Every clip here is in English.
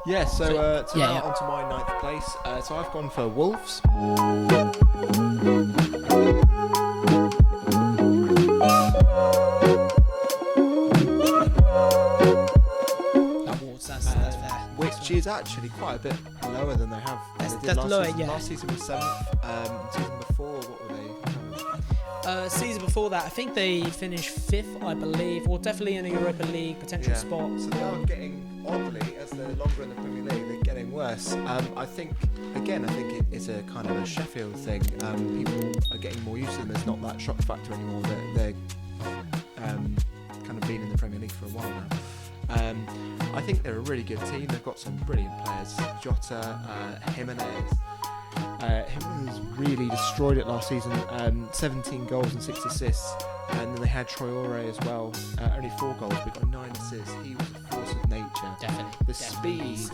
Yeah, so now onto my ninth place. So I've gone for Wolves. That's fair. Which is actually quite a bit lower than they have. That's lower, season. yeah. Last season was 7th. Season before, what were they? Season before that, I think they finished 5th, I believe, or definitely in a Europa League potential spot. So they are getting, oddly, as they're longer in the Premier League, they're getting worse. I think it's a kind of a Sheffield thing. People are getting more used to them. There's not that shock factor anymore. They're kind of been in the Premier League for a while now. I think they're a really good team. They've got some brilliant players. Jota, Jimenez. Jimenez really destroyed it last season. 17 goals and 6 assists. And then they had Traore as well. Only 4 goals, but got 9 assists. He was a force of nature. Definitely. The speed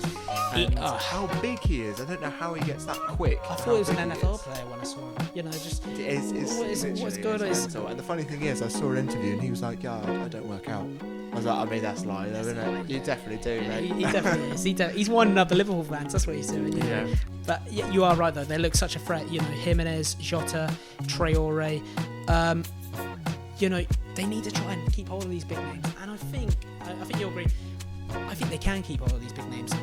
and how big he is. I don't know how he gets that quick. I thought he was an NFL player when I saw him. You know, just what's good is. And the funny thing is, I saw an interview and he was like, "Yeah, I don't work out." I was like, "I mean, that's lying, though, isn't it? You definitely do, mate." He definitely is. He's winding up the Liverpool fans. That's what he's doing. You know? But yeah, you are right though. They look such a threat. You know, Jimenez, Jota, Traore. You know, they need to try and keep hold of these big names. And I think you'll agree. I think they can keep hold of these big names.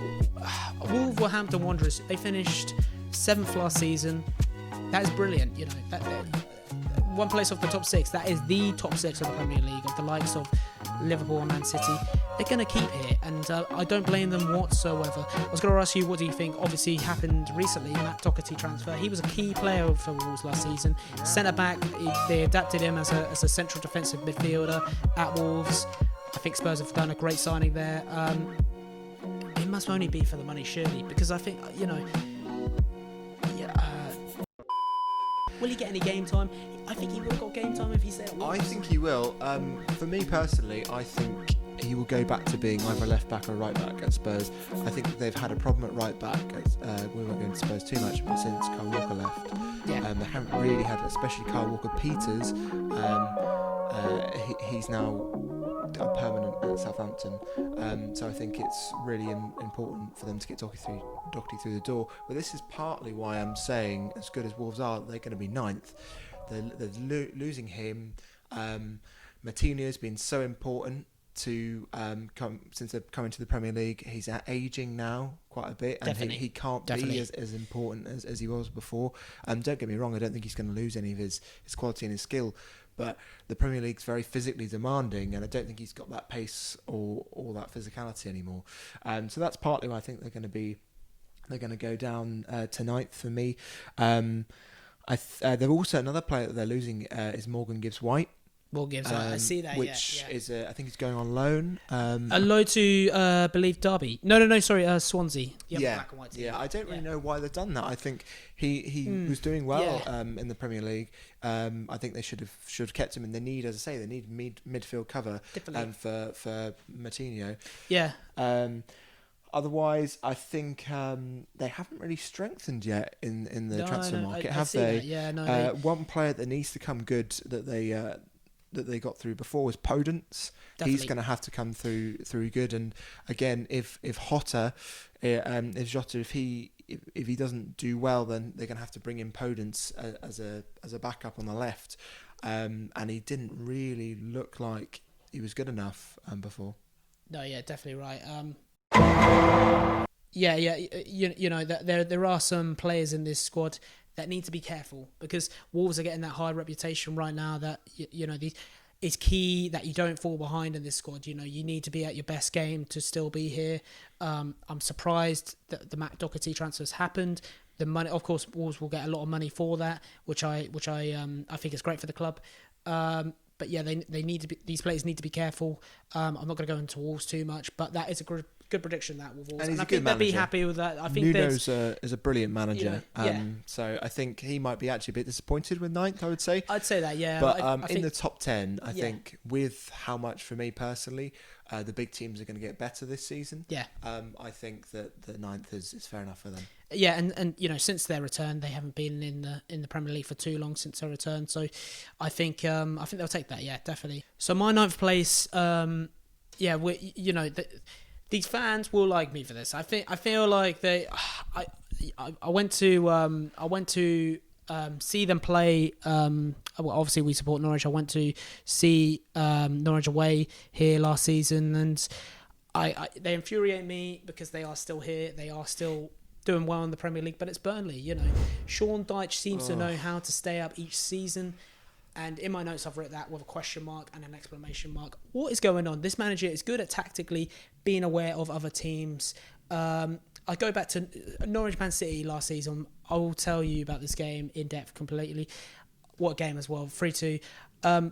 Wolverhampton Wanderers, they finished 7th last season. That is brilliant. You know, that one place off the top 6. That is the top 6 of the Premier League, of the likes of Liverpool and Man City. They're going to keep here, and I don't blame them whatsoever. I was going to ask you, what do you think? Obviously, happened recently, Matt Doherty transfer. He was a key player for Wolves last season. Centre back, they adapted him as a central defensive midfielder at Wolves. I think Spurs have done a great signing there. It must only be for the money, surely, because I think, you know, will he get any game time? I think he would have got game time if he stayed at Wolves. I think he will. For me personally, I think he will go back to being either left back or right back at Spurs. I think they've had a problem at right back. We won't go into Spurs too much, but since Kyle Walker left, they haven't really had, especially Kyle Walker-Peters. He's now permanent at Southampton, so I think it's really important for them to get Doherty through the door. But this is partly why I'm saying, as good as Wolves are, they're going to be 9th. They're losing him. Martinez's been so important to since they've come into the Premier League. He's aging now quite a bit, and he can't be as important as he was before. Don't get me wrong, I don't think he's going to lose any of his quality and his skill, but the Premier League's very physically demanding, and I don't think he's got that pace or that physicality anymore. So that's partly why I think they're going to go down to 9th for me. They're also, another player that they're losing is Morgan Gibbs-White. I see that. Which is, I think he's going on loan. A loan to, believe Derby. No, sorry, Swansea. Black and white team. I don't really know why they've done that. I think he was doing well in the Premier League. I think they should have kept him, and they need midfield cover for Martinez. Yeah. Otherwise, I think they haven't really strengthened yet in the transfer market, have they? One player that needs to come good that they got through before was Podence. Definitely. He's going to have to come through good. And again, if Jota, if he doesn't do well, then they're going to have to bring in Podence as a backup on the left. And he didn't really look like he was good enough before. No, yeah, definitely right. You know, there are some players in this squad that need to be careful, because Wolves are getting that high reputation right now that, you know, it's key that you don't fall behind in this squad. You know, you need to be at your best game to still be here. I'm surprised that the Matt Doherty transfers happened. The money, of course, Wolves will get a lot of money for that, which I think is great for the club. But yeah, they need to be, these players need to be careful. I'm not going to go into Wolves too much, but that is a good prediction, that with Wolves. And I think they'll be happy with that. I think Nuno's is a brilliant manager. So I think he might be actually a bit disappointed with 9th, I would say. I'd say that, yeah. But I think, in the top 10, I think with how much, for me personally, the big teams are going to get better this season. Yeah. I think that the 9th is fair enough for them. Yeah, and you know, since their return, they haven't been in the Premier League for too long since their return. So I think they'll take that. Yeah, definitely. So my 9th place, these fans will like me for this. I feel like they. I went to see them play. Well, obviously we support Norwich. I went to see Norwich away here last season, and they infuriate me because they are still here. They are still doing well in the Premier League, but it's Burnley. You know, Sean Dyche seems to know how to stay up each season. And in my notes, I've written that with a question mark and an exclamation mark. What is going on? This manager is good at tactically being aware of other teams. I go back to Norwich Man City last season. I will tell you about this game in depth completely. What a game as well, 3-2.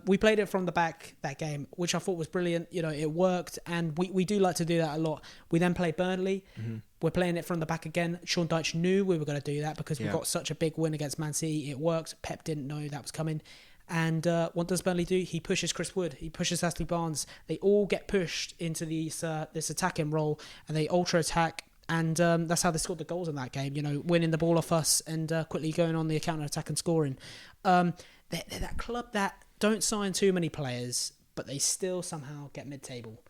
We played it from the back, that game, which I thought was brilliant. You know, it worked, and we do like to do that a lot. We then played Burnley. Mm-hmm. We're playing it from the back again. Sean Dyche knew we were going to do that because we got such a big win against Man City. It worked. Pep didn't know that was coming. And what does Burnley do? He pushes Chris Wood. He pushes Ashley Barnes. They all get pushed into this attacking role, and they ultra attack. And that's how they scored the goals in that game. You know, winning the ball off us and quickly going on the counter attack and scoring. They're that club that don't sign too many players, but they still somehow get mid-table,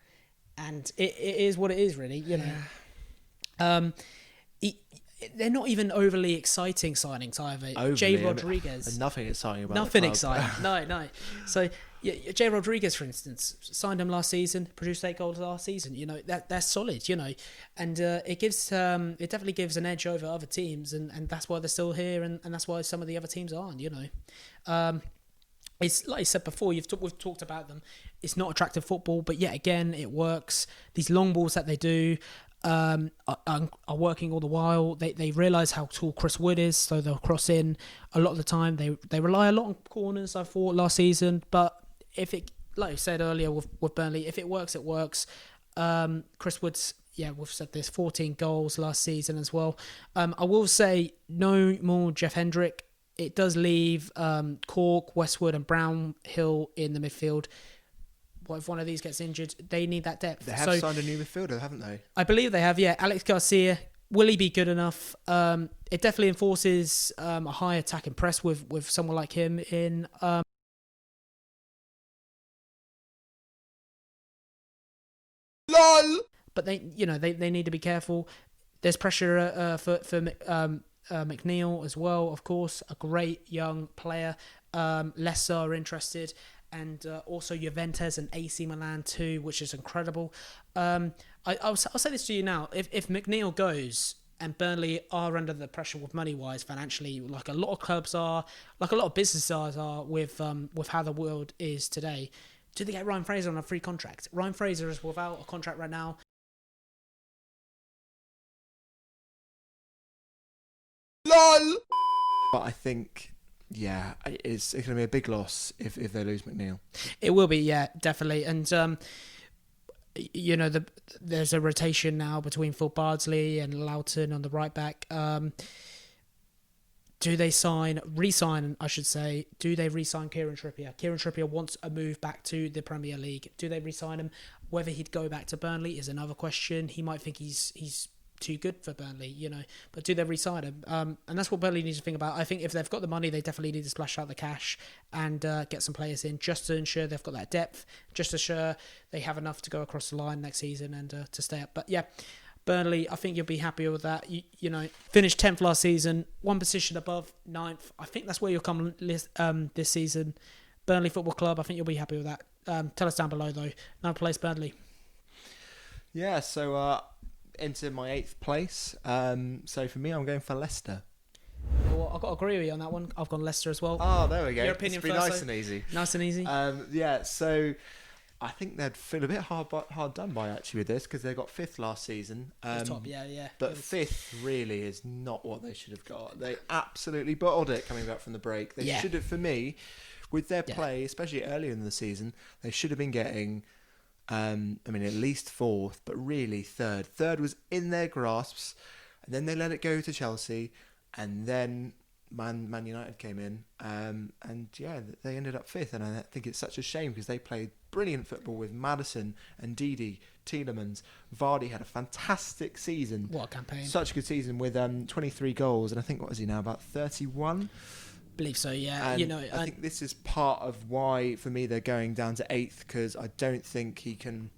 and it is what it is, really. You know, they're not even overly exciting signings either. Jay Rodriguez. Nothing exciting about Nothing the club. exciting. No. So Jay Rodriguez, for instance, signed him last season, produced 8 goals last season. You know, that's solid. You know, and it definitely gives an edge over other teams, and that's why they're still here, and that's why some of the other teams aren't. You know, it's like I said before. We've talked about them. It's not attractive football, but yet again, it works. These long balls that they do. Are working all the while. They realise how tall Chris Wood is, so they'll cross in a lot of the time. They rely a lot on corners, I thought, last season. But if it, like I said earlier with Burnley, if it works, it works. Chris Wood's, we've said this, 14 goals last season as well. I will say no more Jeff Hendrick. It does leave Cork, Westwood and Brownhill in the midfield. What if one of these gets injured? They need that depth. They have signed a new midfielder, haven't they? I believe they have, yeah. Alex Garcia. Will he be good enough? It definitely enforces a high attack and press with someone like him in. LOL! But they need to be careful. There's pressure for McNeil as well, of course. A great young player. Leicester are interested. And also Juventus and AC Milan too, which is incredible. I'll say this to you now: if McNeil goes and Burnley are under the pressure with money-wise, financially, like a lot of clubs are, like a lot of businesses are with how the world is today, do they get Ryan Fraser on a free contract? Ryan Fraser is without a contract right now. LOL. But I think. Yeah, it's going to be a big loss if they lose McNeil. It will be, yeah, definitely. And, there's a rotation now between Phil Bardsley and Loughton on the right back. Do they re-sign, I should say, do they re-sign Kieran Trippier? Kieran Trippier wants a move back to the Premier League. Do they re-sign him? Whether he'd go back to Burnley is another question. He might think he's too good for Burnley, but do they re-sign him? And that's what Burnley needs to think about. I think if they've got the money, they definitely need to splash out the cash and get some players in just to ensure they've got that depth, just to ensure they have enough to go across the line next season and to stay up. But yeah, Burnley, I think you'll be happy with that. Finished 10th last season, one position above 9th. I think that's where you'll come this season. Burnley Football Club, I think you'll be happy with that. Tell us down below though. 9th place Burnley. Yeah, so into my 8th place. So for me, I'm going for Leicester. Well, I've got to agree with you on that one. I've gone Leicester as well. Oh, there we go. Your opinion first. Nice and easy. Nice and easy. Yeah, so I think they'd feel a bit hard done by actually with this because they got 5th last season. Top, yeah. But 5th really is not what they should have got. They absolutely bottled it coming back from the break. They should have, for me, with their play, especially earlier in the season, they should have been getting. At least 4th, but really 3rd. 3rd was in their grasps, and then they let it go to Chelsea, and then Man United came in, they ended up 5th, and I think it's such a shame because they played brilliant football with Maddison and Didi, Tielemans. Vardy had a fantastic season. What a campaign. Such a good season with 23 goals, and I think, what is he now, about 31? Believe so, yeah. And I think this is part of why, for me, they're going down to 8th because I don't think he can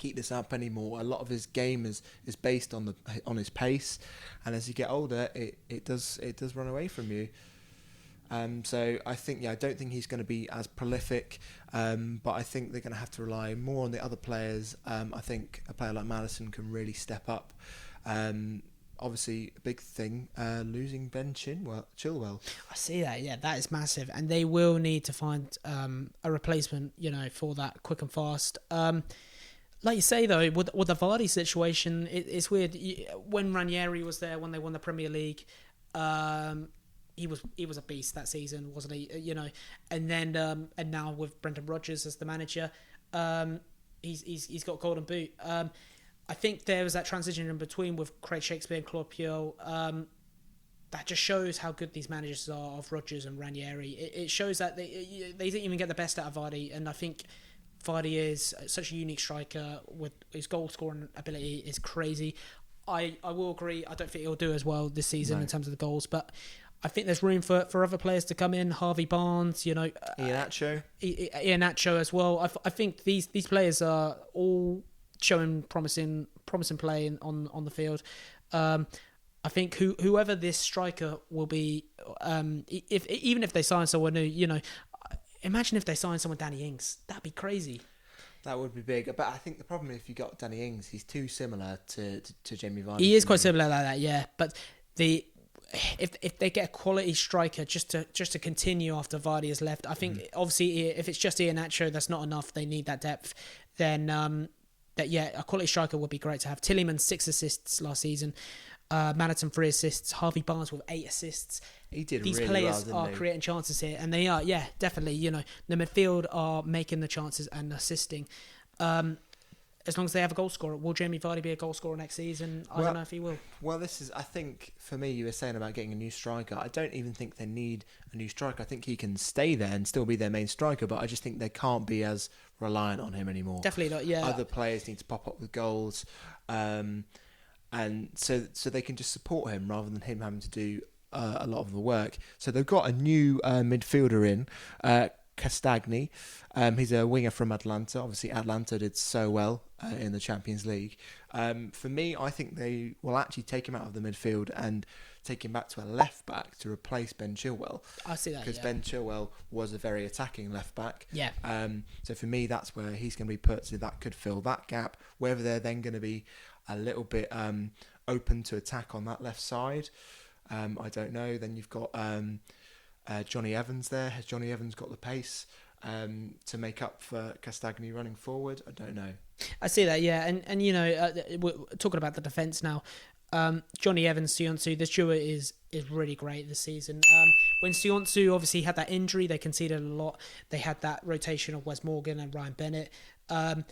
keep this up anymore. A lot of his game is based on his pace, and as you get older, it does run away from you. So I think, I don't think he's going to be as prolific, but I think they're going to have to rely more on the other players. I think a player like Maddison can really step up. Obviously, a big thing, losing Ben Chilwell. I see that. Yeah, that is massive, and they will need to find a replacement, for that quick and fast. Like you say though, with the Vardy situation, it's weird. When Ranieri was there, when they won the Premier League, he was a beast that season, wasn't he? And then and now with Brendan Rodgers as the manager, he's got Golden Boot. I think there was that transition in between with Craig Shakespeare and Claude Puel. That just shows how good these managers are, of Rodgers and Ranieri. It shows that they didn't even get the best out of Vardy, and I think Vardy is such a unique striker with his goal scoring ability is crazy. I will agree. I don't think he'll do as well this season in terms of the goals, but I think there's room for other players to come in. Harvey Barnes, Iheanacho as well. I think these players are all showing promising play on the field. I think whoever this striker will be, even if they sign someone new, imagine if they sign someone Danny Ings. That'd be crazy. That would be big. But I think the problem, if you got Danny Ings, he's too similar to Jamie Vardy. He is quite similar like that, yeah. But if they get a quality striker just to continue after Vardy has left, I think obviously if it's just Iheanacho, that's not enough. They need that depth. Then a quality striker would be great to have. Tielemans 6 assists last season. Maddison 3 assists. Harvey Barnes with 8 assists. He did These really players well, are creating chances here, and they are, definitely. The midfield are making the chances and assisting. As long as they have a goal scorer, will Jamie Vardy be a goal scorer next season? I don't know if he will. Well, this is, I think, for me, you were saying about getting a new striker. I don't even think they need a new striker. I think he can stay there and still be their main striker, but I just think they can't be as reliant on him anymore. Definitely not, yeah. Other players need to pop up with goals, and so they can just support him rather than him having to do a lot of the work. So they've got a new midfielder in, Castagni. He's a winger from Atlanta. Obviously, Atlanta did so well in the Champions League. For me, I think they will actually take him out of the midfield and take him back to a left back to replace Ben Chilwell. I see that, because Ben Chilwell was a very attacking left back. Yeah. So for me, that's where he's going to be put. So that could fill that gap. Whether they're then going to be a little bit open to attack on that left side, I don't know. Then you've got Johnny Evans there. Has Johnny Evans got the pace to make up for Castagni running forward? I don't know. I see that, yeah. And we're talking about the defence now. Johnny Evans, Sionsu, this duo is really great this season. When Sionsu obviously had that injury, they conceded a lot. They had that rotation of Wes Morgan and Ryan Bennett. I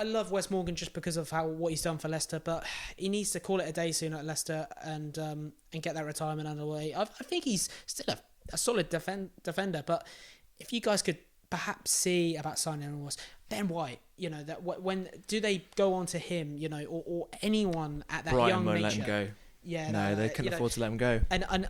love Wes Morgan just because of what he's done for Leicester, but he needs to call it a day soon at Leicester and get that retirement underway. I think he's still a solid defender, but if you guys could perhaps see about signing Ben White, that when do they go on to him, or anyone at that Brighton young won't nature? let him go. Yeah, no, they couldn't afford to let him go. And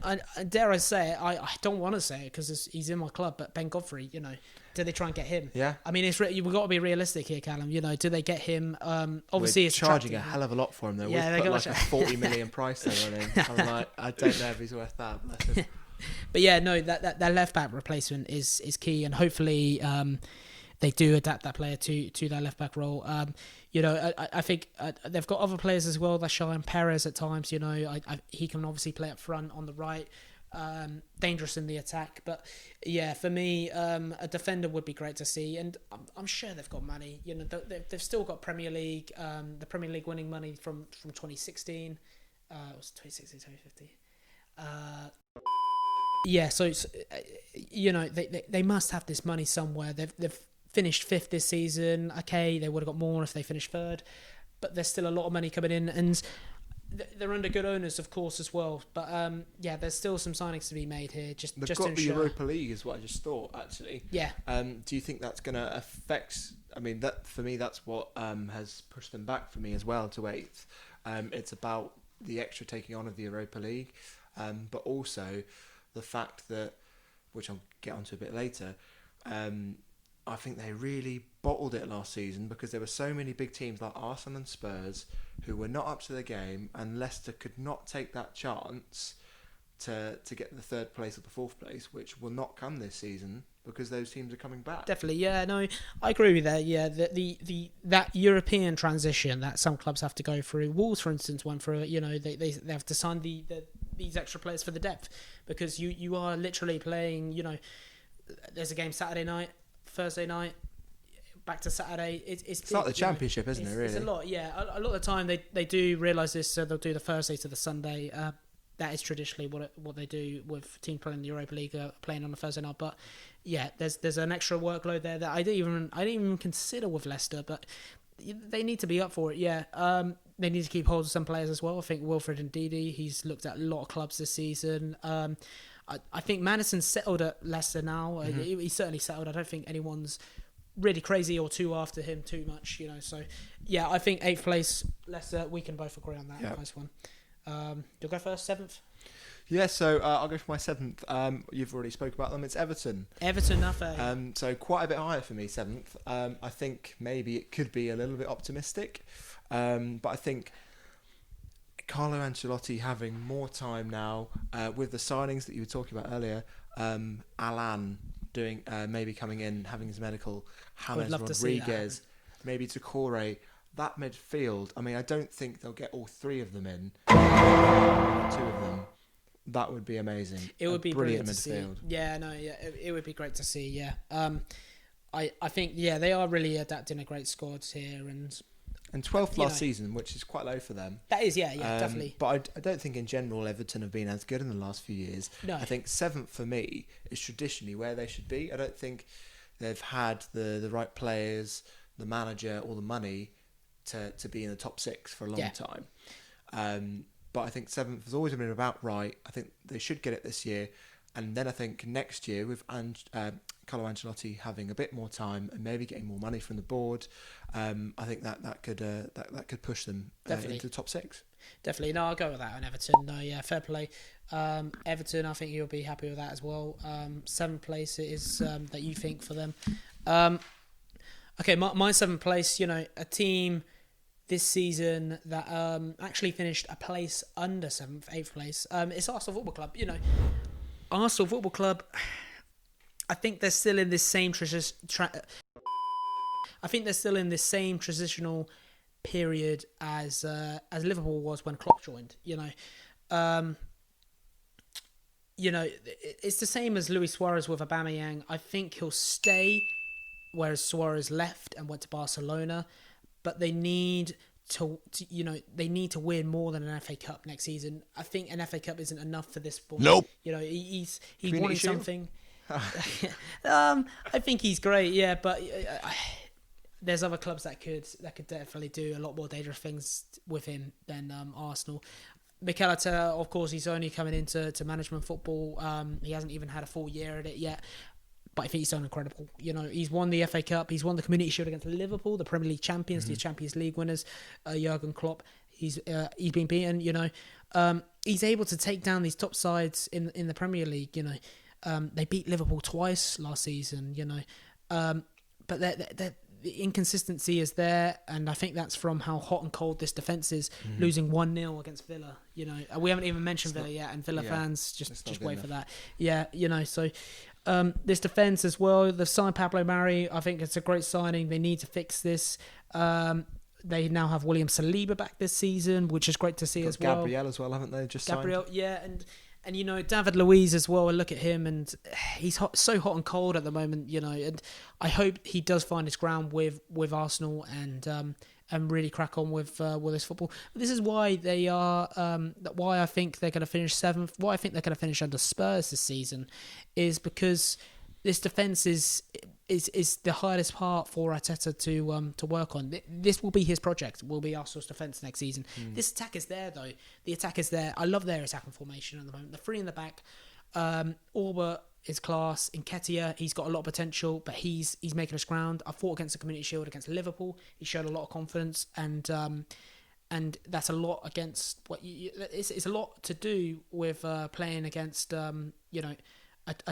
dare I say it, I don't want to say it because he's in my club, but Ben Godfrey, do they try and get him? Yeah. I mean, we've got to be realistic here, Callum. Do they get him? Obviously, we're it's charging a hell of a lot for him, though. Yeah, we've put like a 40 million price tag on him. I'm like, I don't know if he's worth that. Bless him. But yeah, no, that left back replacement is key, and hopefully they do adapt that player to that left back role. I think they've got other players as well that shine. Perez at times, he can obviously play up front on the right, dangerous in the attack. But yeah, for me, a defender would be great to see, and I'm sure they've got money. They've still got Premier League, the Premier League winning money from 2016. It was 2016, 2015. Yeah, so they must have this money somewhere. They've finished 5th this season. Okay, they would have got more if they finished 3rd, but there's still a lot of money coming in, and they're under good owners, of course, as well. But there's still some signings to be made here. They've got the Europa League, is what I just thought. Actually, yeah. Do you think that's going to affect? I mean, that for me, that's what has pushed them back for me as well to 8th. It's about the extra taking on of the Europa League, but also the fact that, which I'll get onto a bit later, I think they really bottled it last season because there were so many big teams like Arsenal and Spurs who were not up to the game, and Leicester could not take that chance to get the third place or the fourth place, which will not come this season because those teams are coming back. Definitely, yeah, no, I agree with that. Yeah, the that European transition that some clubs have to go through. Wolves, for instance, went through it. You know, they have to sign these extra players for the depth, because you are literally playing. You know, there's a game Saturday night, Thursday night, back to Saturday. It's like the Championship, isn't it? Really, it's a lot. Yeah, a lot of the time they do realise this, so they'll do the Thursday to the Sunday. That is traditionally what they do with teams playing in the Europa League, playing on a Thursday night. But yeah, there's an extra workload there that I didn't even consider with Leicester, but they need to be up for it. Yeah, they need to keep hold of some players as well. I think Wilfred Ndidi, he's looked at a lot of clubs this season. I think Maddison's settled at Leicester now. He's certainly settled. I don't think anyone's really crazy or too after him too much. You know, so yeah, I think 8th place Leicester. We can both agree on that. Yep. Nice one. You'll go first, 7th? Yeah, so I'll go for my 7th. You've already spoke about them. It's Everton. Everton, nothing. So quite a bit higher for me, 7th. I think maybe it could be a little bit optimistic. But I think Carlo Ancelotti having more time now, with the signings that you were talking about earlier, Alan doing maybe coming in, having his medical, James Rodriguez, maybe Doucouré. That midfield, I mean, I don't think they'll get all 3 of them in. 2 of them, that would be amazing. It would be brilliant midfield. To see. Yeah, no, yeah, it would be great to see. Yeah, I think they are really adapting a great squad here, and 12th last season, which is quite low for them. That is, yeah, definitely. But I don't think in general Everton have been as good in the last few years. No. I think 7th for me is traditionally where they should be. I don't think they've had the right players, the manager, or the money to be in the top 6 for a long time. But I think 7th has always been about right. I think they should get it this year. And then I think next year, with Carlo Ancelotti having a bit more time and maybe getting more money from the board, I think that could push them into the top 6. Definitely. No, I'll go with that on Everton. No, yeah, fair play. Everton, I think you'll be happy with that as well. 7th place it is that you think for them. Okay, my 7th place, a team this season that actually finished a place under 7th, 8th place. It's Arsenal Football Club. Arsenal Football Club, I think they're still in this same transitional period as Liverpool was when Klopp joined. It's the same as Luis Suarez with Aubameyang. I think he'll stay, whereas Suarez left and went to Barcelona. But they need to win more than an FA Cup next season. I think an FA Cup isn't enough for this boy. Nope. He's wanting something. I think he's great, yeah, but there's other clubs that could definitely do a lot more dangerous things with him than Arsenal. Mikel Arteta, of course, he's only coming into management football. He hasn't even had a full year at it yet. But I think he's done incredible. He's won the FA Cup. He's won the Community Shield against Liverpool, the Premier League champions, the Champions League winners, Jurgen Klopp. He's been beaten. He's able to take down these top sides in the Premier League. They beat Liverpool twice last season. But the inconsistency is there, and I think that's from how hot and cold this defence is. Losing 1-0 against Villa. We haven't even mentioned Villa yet, and Villa fans just wait for that. Yeah, so. This defence as well, they've signed Pablo Mari. I think it's a great signing. They need to fix this. They now have William Saliba back this season, which is great to see as well. Gabriel as well, haven't they? Gabriel, signed? Yeah, and David Luiz as well. Look at him, and he's so hot and cold at the moment. And I hope he does find his ground with Arsenal and really crack on with this football. This is why they are. Why I think they're going to finish 7th. Why I think they're going to finish under Spurs this season, is because this defense is the hardest part for Arteta to work on. This will be his project. Will be Arsenal's defense next season. This attack is there though. The attack is there. I love their attacking formation at the moment. The 3 in the back. Orba is class. Nketiah, he's got a lot of potential, but he's making us ground. I fought against the Community Shield against Liverpool. He showed a lot of confidence, and that's a lot against what it's a lot to do with playing against a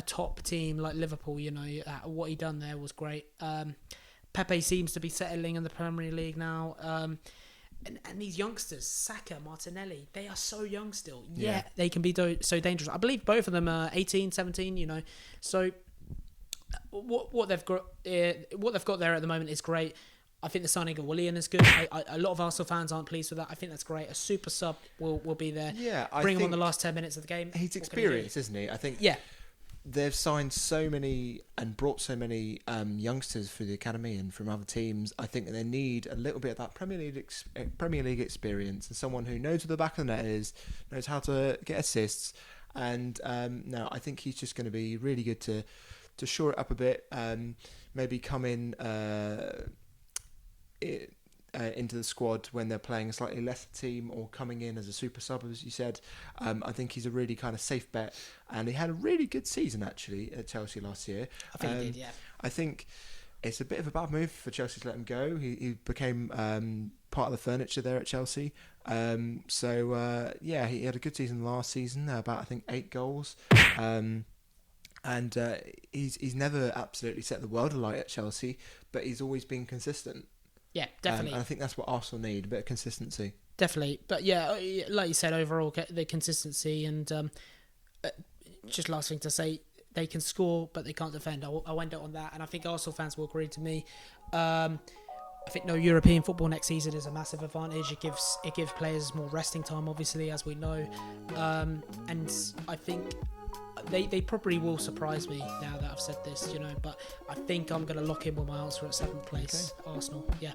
top team like Liverpool. What he done there was great. Pepe seems to be settling in the Premier League now. And these youngsters, Saka, Martinelli, they are so young still. Yeah, they can be so dangerous. I believe both of them are 18, 17, you know. So what they've got there at the moment is great. I think the signing of Willian is good. A lot of Arsenal fans aren't pleased with that. I think that's great. A super sub will be there. Yeah, bring him on the last 10 minutes of the game. He's experienced, isn't he? I think. Yeah. They've signed so many and brought so many youngsters through the academy and from other teams. I think they need a little bit of that Premier League experience and someone who knows where the back of the net is, knows how to get assists. And no, I think he's just going to be really good to shore it up a bit. Maybe come in into the squad when they're playing a slightly lesser team or coming in as a super sub, as you said. I think he's a really kind of safe bet, and he had a really good season actually at Chelsea last year. I think he did, yeah. I think it's a bit of a bad move for Chelsea to let him go. He became part of the furniture there at Chelsea. He had a good season last season, about I think 8 goals. And he's never absolutely set the world alight at Chelsea, but he's always been consistent. Yeah, definitely. And I think that's what Arsenal need, a bit of consistency. Definitely. But yeah, like you said, overall, the consistency and just last thing to say, they can score, but they can't defend. I went out on that, and I think Arsenal fans will agree to me. I think no European football next season is a massive advantage. It gives players more resting time, obviously, as we know. And I think they probably will surprise me now that I've said this, you know. But I think I'm going to lock in with my answer at 7th place, okay. Arsenal. Yeah.